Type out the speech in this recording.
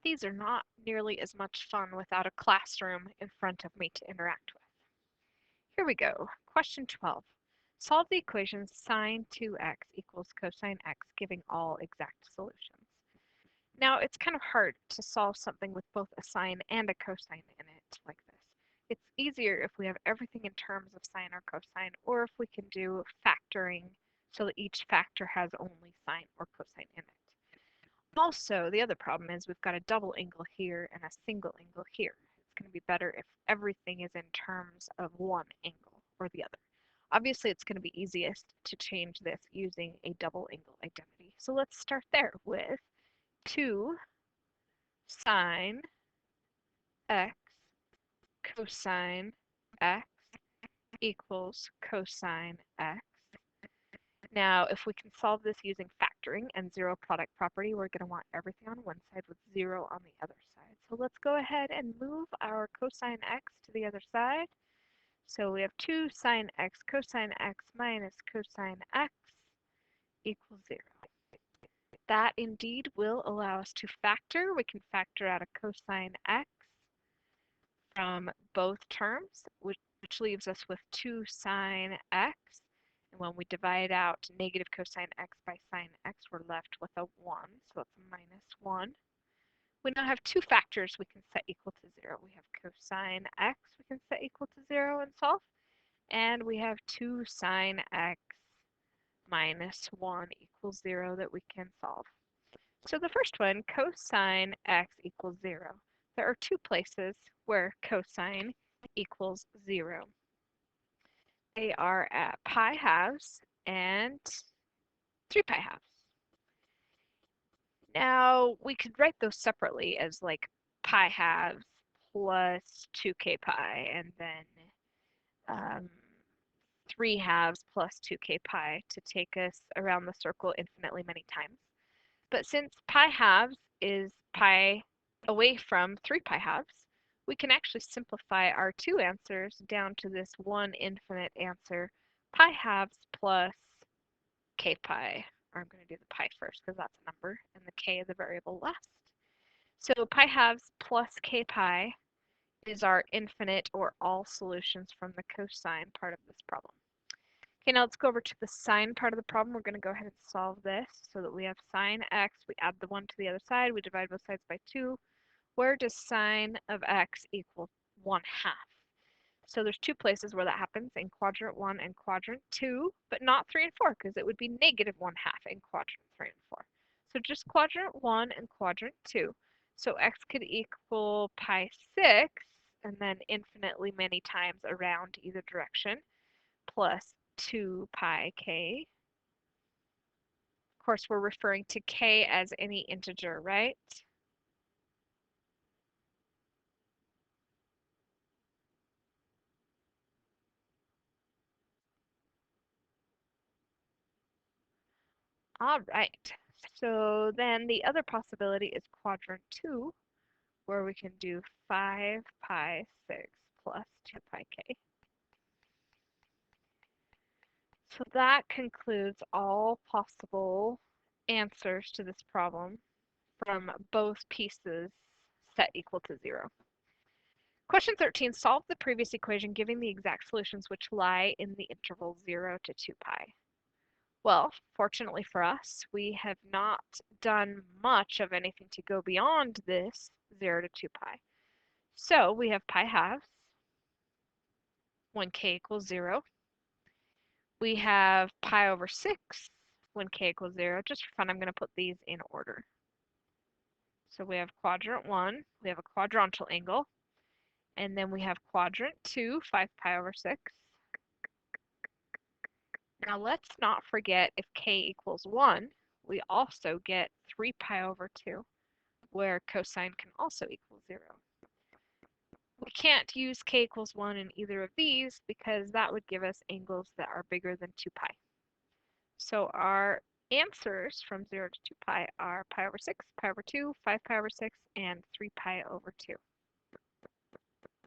These are not nearly as much fun without a classroom in front of me to interact with. Here we go. Question 12. Solve the equation sine 2x equals cosine x, giving all exact solutions. Now, it's kind of hard to solve something with both a sine and a cosine in it like this. It's easier if we have everything in terms of sine or cosine, or if we can do factoring so that each factor has only sine or cosine in it. Also, the other problem is we've got a double angle here and a single angle here. It's going to be better if everything is in terms of one angle or the other. Obviously, it's going to be easiest to change this using a double angle identity. So let's start there with 2 sine x cosine x equals cosine x. Now, if we can solve this using factoring and zero product property, we're going to want everything on one side with 0 on the other side. So let's go ahead and move our cosine x to the other side. So we have 2 sine x cosine x minus cosine x equals 0. That indeed will allow us to factor. We can factor out a cosine x from both terms, which leaves us with 2 sine x. And when we divide out negative cosine x by sine x, we're left with a 1, so it's minus 1. We now have 2 factors we can set equal to 0. We have cosine x we can set equal to 0 and solve, and we have 2 sine x minus 1 equals 0 that we can solve. So the first one, cosine x equals 0. There are 2 places where cosine equals 0. They are at pi halves and 3 pi halves. Now, we could write those separately as like pi halves plus 2k pi, and then 3 halves plus 2k pi to take us around the circle infinitely many times. But since pi halves is pi away from 3 pi halves, we can actually simplify our 2 answers down to this one infinite answer, pi halves plus k pi. Or I'm going to do the pi first because that's a number, and the k is a variable last. So pi halves plus k pi is our infinite or all solutions from the cosine part of this problem. Okay, now let's go over to the sine part of the problem. We're going to go ahead and solve this so that we have sine x. We add the 1 to the other side. We divide both sides by 2. Where does sine of x equal 1/2? So there's 2 places where that happens, in quadrant 1 and quadrant 2, but not 3 and 4, because it would be negative 1/2 in quadrant 3 and 4. So just quadrant 1 and quadrant 2. So x could equal pi 6, and then infinitely many times around either direction, plus 2 pi k. Of course, we're referring to k as any integer, right? All right, so then the other possibility is quadrant 2, where we can do 5 pi 6 plus 2 pi k. So that concludes all possible answers to this problem from both pieces set equal to 0. Question 13, solve the previous equation giving the exact solutions which lie in the interval 0 to 2 pi. Well, fortunately for us, we have not done much of anything to go beyond this 0 to 2 pi. So we have pi halves when k equals 0. We have pi over 6 when k equals 0. Just for fun, I'm going to put these in order. So we have quadrant 1, we have a quadrantal angle, and then we have quadrant 2, 5 pi over 6. Now let's not forget if k equals 1, we also get 3 pi over 2, where cosine can also equal 0. We can't use k equals 1 in either of these because that would give us angles that are bigger than 2 pi. So our answers from 0 to 2 pi are pi over 6, pi over 2, 5 pi over 6, and 3 pi over 2.